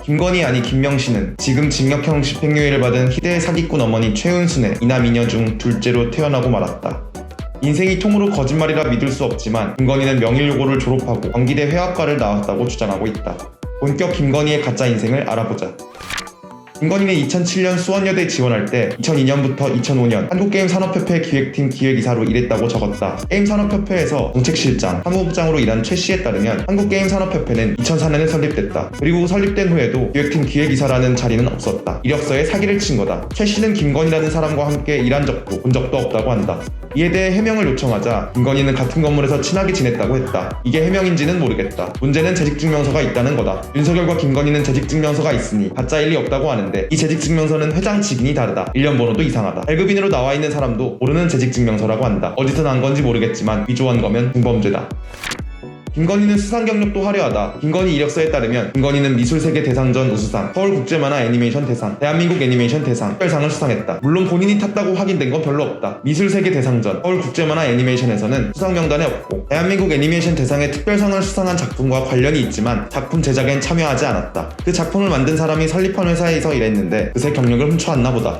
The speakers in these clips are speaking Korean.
김건희 아니 김명신은 지금 징역형 집행유예를 받은 희대의 사기꾼 어머니 최은순의 이남 이녀 중 둘째로 태어나고 말았다. 인생이 통으로 거짓말이라 믿을 수 없지만 김건희는 명일여고를 졸업하고 경기대 회화과를 나왔다고 주장하고 있다. 본격 김건희의 가짜 인생을 알아보자. 김건희는 2007년 수원여대 지원할 때 2002년부터 2005년 한국게임산업협회 기획팀 기획이사로 일했다고 적었다. 게임산업협회에서 정책실장, 사무국장으로 일한 최 씨에 따르면 한국게임산업협회는 2004년에 설립됐다. 그리고 설립된 후에도 기획팀 기획이사라는 자리는 없었다. 이력서에 사기를 친 거다. 최 씨는 김건희라는 사람과 함께 일한 적도 본 적도 없다고 한다. 이에 대해 해명을 요청하자 김건희는 같은 건물에서 친하게 지냈다고 했다. 이게 해명인지는 모르겠다. 문제는 재직증명서가 있다는 거다. 윤석열과 김건희는 재직증명서가 있으니 가짜일 리 없다고 하는데 이 재직증명서는 회장 직인이 다르다. 1년 번호도 이상하다. 발급인으로 나와 있는 사람도 모르는 재직증명서라고 한다. 어디서 난 건지 모르겠지만 위조한 거면 중범죄다. 김건희는 수상 경력도 화려하다. 김건희 이력서에 따르면 김건희는 미술세계 대상전 우수상, 서울국제만화 애니메이션 대상, 대한민국 애니메이션 대상, 특별상을 수상했다. 물론 본인이 탔다고 확인된 건 별로 없다. 미술세계 대상전, 서울국제만화 애니메이션에서는 수상 명단에 없고 대한민국 애니메이션 대상의 특별상을 수상한 작품과 관련이 있지만 작품 제작엔 참여하지 않았다. 그 작품을 만든 사람이 설립한 회사에서 일했는데 그새 경력을 훔쳐왔나 보다.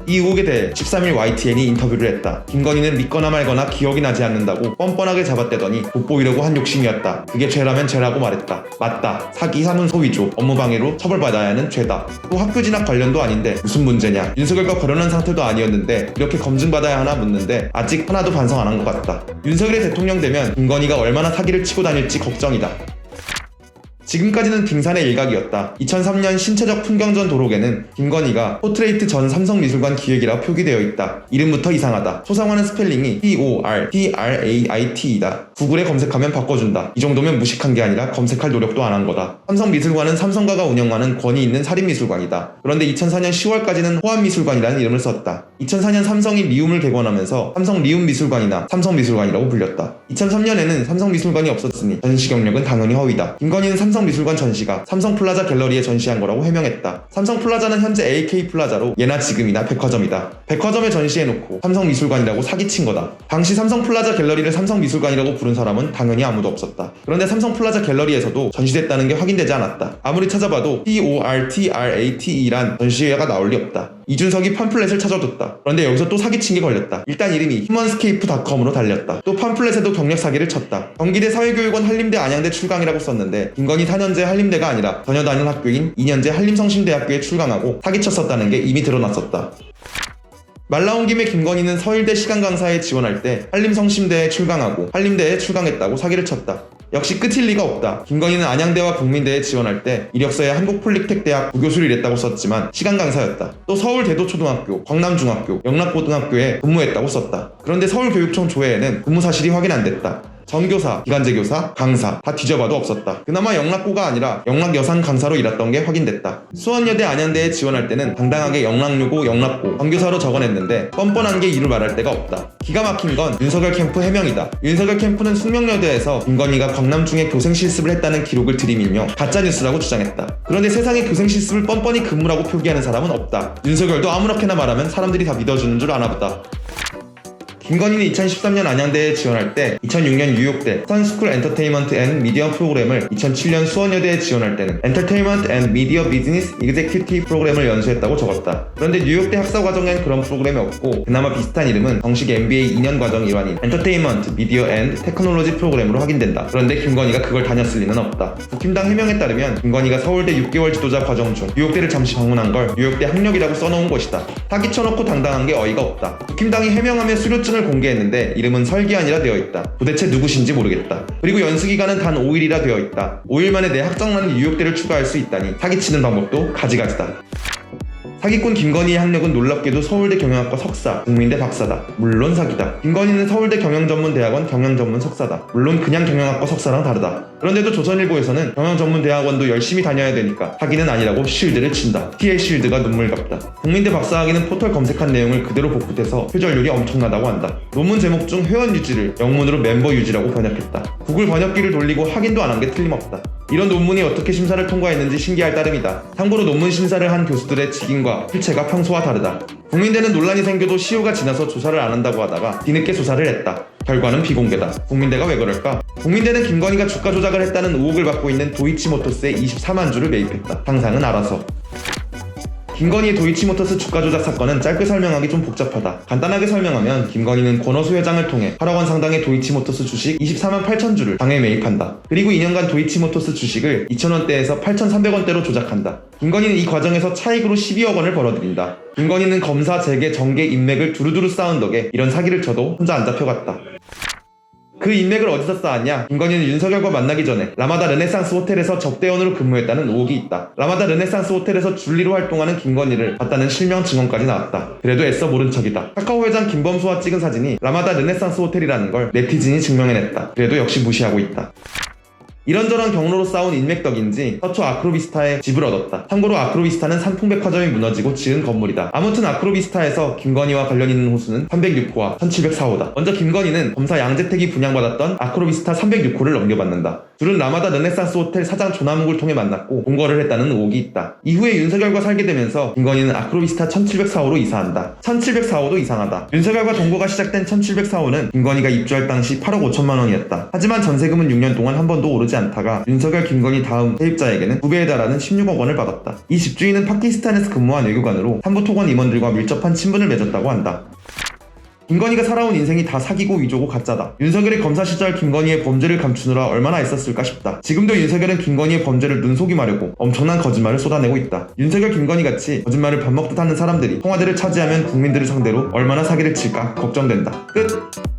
이 의혹에 대해 13일 YTN이 인터뷰를 했다. 김건희는 믿거나 말거나 기억이 나지 않는다고 뻔뻔하게 잡아떼더니 돋보이려고 한 욕심이었다. 그게 죄라면 죄라고 말했다. 맞다. 사기, 사문서 위조, 업무방해로 처벌받아야 하는 죄다. 또 학교 진학 관련도 아닌데 무슨 문제냐. 윤석열과 결혼한 상태도 아니었는데 이렇게 검증받아야 하나 묻는데 아직 하나도 반성 안 한 것 같다. 윤석열이 대통령 되면 김건희가 얼마나 사기를 치고 다닐지 걱정이다. 지금까지는 빙산의 일각이었다. 2003년 신체적 풍경전 도록에는 김건희가 포트레이트 전 삼성미술관 기획이라 표기되어 있다. 이름부터 이상하다. 소상화는 스펠링이 PORTRAIT이다. 구글에 검색하면 바꿔준다. 이 정도면 무식한 게 아니라 검색할 노력도 안 한 거다. 삼성미술관은 삼성가가 운영하는 권위 있는 사립미술관이다. 그런데 2004년 10월까지는 호암미술관이라는 이름을 썼다. 2004년 삼성이 리움을 개관하면서 삼성리움미술관이나 삼성미술관이라고 불렸다. 2003년에는 삼성미술관이 없었으니 전시 경력은 당연히 허위다. 김건희는 삼성미술관 전시가 삼성플라자 갤러리에 전시한 거라고 해명했다. 삼성플라자는 현재 AK플라자로 예나 지금이나 백화점이다. 백화점에 전시해놓고 삼성미술관이라고 사기친 거다. 당시 삼성플라자 갤러리를 삼성미술관이라고 부른 사람은 당연히 아무도 없었다. 그런데 삼성플라자 갤러리에서도 전시됐다는 게 확인되지 않았다. 아무리 찾아봐도 PORTRATE란 전시회가 나올 리 없다. 이준석이 팜플렛을 찾아줬다. 그런데 여기서 또 사기친 게 걸렸다. 일단 이름이 휴먼스케이프.com으로 달렸다. 또 팜플렛에도 경력 사기를 쳤다. 경기대 사회교육원 한림대 안양대 출강이라고 썼는데 김건희 4년제 한림대가 아니라 전혀 다닌 학교인 2년제 한림성심대학교에 출강하고 사기쳤었다는 게 이미 드러났었다. 말 나온 김에 김건희는 서울대 시간강사에 지원할 때 한림성심대에 출강하고 한림대에 출강했다고 사기를 쳤다. 역시 끝일 리가 없다. 김건희는 안양대와 국민대에 지원할 때 이력서에 한국폴리텍대학 부교수를 일했다고 썼지만 시간 강사였다. 또 서울대도초등학교, 광남중학교, 영락고등학교에 근무했다고 썼다. 그런데 서울교육청 조회에는 근무 사실이 확인 안 됐다. 전교사, 기간제 교사, 강사 다 뒤져봐도 없었다. 그나마 영락고가 아니라 영락여산 강사로 일했던 게 확인됐다. 수원여대 안양대에 지원할 때는 당당하게 영락여고, 영락고, 전교사로 적어냈는데 뻔뻔한 게 이를 말할 데가 없다. 기가 막힌 건 윤석열 캠프 해명이다. 윤석열 캠프는 숙명여대에서 김건희가 광남중에 교생 실습을 했다는 기록을 들이밀며 가짜뉴스라고 주장했다. 그런데 세상에 교생 실습을 뻔뻔히 근무라고 표기하는 사람은 없다. 윤석열도 아무렇게나 말하면 사람들이 다 믿어주는 줄 아나 보다. 김건희는 2013년 안양대에 지원할 때 2006년 뉴욕대 선스쿨 엔터테인먼트 앤 미디어 프로그램을 2007년 수원여대에 지원할 때는 엔터테인먼트 앤 미디어 비즈니스 이그제큐티브 프로그램을 연수했다고 적었다. 그런데 뉴욕대 학사 과정엔 그런 프로그램이 없고 그나마 비슷한 이름은 정식 MBA 2년 과정 일환인 엔터테인먼트 미디어 앤 테크놀로지 프로그램으로 확인된다. 그런데 김건희가 그걸 다녔을 리는 없다. 국힘당 해명에 따르면 김건희가 서울대 6개월 지도자 과정 중 뉴욕대를 잠시 방문한 걸 뉴욕대 학력이라고 써놓은 것이다. 사기 쳐놓고 당당한 게 어이가 없다. 국힘당이 해명하며 수료증을 공개했는데 이름은 설기환이라 되어 있다. 도대체 누구신지 모르겠다. 그리고 연수기간은 단 5일이라 되어 있다. 5일 만에 내 학장라는 뉴욕대를 추가할 수 있다니 사기치는 방법도 가지가지다. 사기꾼 김건희의 학력은 놀랍게도 서울대 경영학과 석사, 국민대 박사다. 물론 사기다. 김건희는 서울대 경영전문대학원 경영전문 석사다. 물론 그냥 경영학과 석사랑 다르다. 그런데도 조선일보에서는 경영전문대학원도 열심히 다녀야 되니까 사기는 아니라고 쉴드를 친다. 피해 쉴드가 눈물갑다. 국민대 박사학위는 포털 검색한 내용을 그대로 복붙해서 표절률이 엄청나다고 한다. 논문 제목 중 회원 유지를 영문으로 멤버 유지라고 번역했다. 구글 번역기를 돌리고 확인도 안 한 게 틀림없다. 이런 논문이 어떻게 심사를 통과했는지 신기할 따름이다. 참고로 논문 심사를 한 교수들의 직인과 필체가 평소와 다르다. 국민대는 논란이 생겨도 시효가 지나서 조사를 안 한다고 하다가 뒤늦게 조사를 했다. 결과는 비공개다. 국민대가 왜 그럴까? 국민대는 김건희가 주가 조작을 했다는 의혹을 받고 있는 도이치모터스에 24만 주를 매입했다. 상상은 알아서. 김건희의 도이치모터스 주가 조작 사건은 짧게 설명하기 좀 복잡하다. 간단하게 설명하면 김건희는 권오수 회장을 통해 8억 원 상당의 도이치모터스 주식 24만 8천 주를 당해 매입한다. 그리고 2년간 도이치모터스 주식을 2,000원대에서 8,300원대로 조작한다. 김건희는 이 과정에서 차익으로 12억 원을 벌어들인다. 김건희는 검사, 재계, 정계, 인맥을 두루두루 쌓은 덕에 이런 사기를 쳐도 혼자 안 잡혀갔다. 그 인맥을 어디서 쌓았냐? 김건희는 윤석열과 만나기 전에 라마다 르네상스 호텔에서 접대원으로 근무했다는 의혹이 있다. 라마다 르네상스 호텔에서 줄리로 활동하는 김건희를 봤다는 실명 증언까지 나왔다. 그래도 애써 모른 척이다. 카카오 회장 김범수와 찍은 사진이 라마다 르네상스 호텔이라는 걸 네티즌이 증명해냈다. 그래도 역시 무시하고 있다. 이런저런 경로로 쌓은 인맥덕인지 서초 아크로비스타에 집을 얻었다. 참고로 아크로비스타는 산풍백화점이 무너지고 지은 건물이다. 아무튼 아크로비스타에서 김건희와 관련 있는 호수는 306호와 1704호다. 먼저 김건희는 검사 양재택이 분양받았던 아크로비스타 306호를 넘겨받는다. 둘은 라마다 르네상스 호텔 사장 조남욱을 통해 만났고 공거를 했다는 의혹이 있다. 이후에 윤석열과 살게 되면서 김건희는 아크로비스타 1704호로 이사한다. 1704호도 이상하다. 윤석열과 동거가 시작된 1704호는 김건희가 입주할 당시 8억 5천만 원이었다. 하지만 전세금은 6년 동안 한 번도 오르지 않다가 윤석열, 김건희 다음 세입자에게는 2배에 달하는 16억 원을 받았다. 이 집주인은 파키스탄에서 근무한 외교관으로 삼부토건 임원들과 밀접한 친분을 맺었다고 한다. 김건희가 살아온 인생이 다 사기고 위조고 가짜다. 윤석열의 검사 시절 김건희의 범죄를 감추느라 얼마나 애썼을까 싶다. 지금도 윤석열은 김건희의 범죄를 눈속임하려고 엄청난 거짓말을 쏟아내고 있다. 윤석열, 김건희같이 거짓말을 밥 먹듯 하는 사람들이 청와대를 차지하면 국민들을 상대로 얼마나 사기를 칠까 걱정된다. 끝!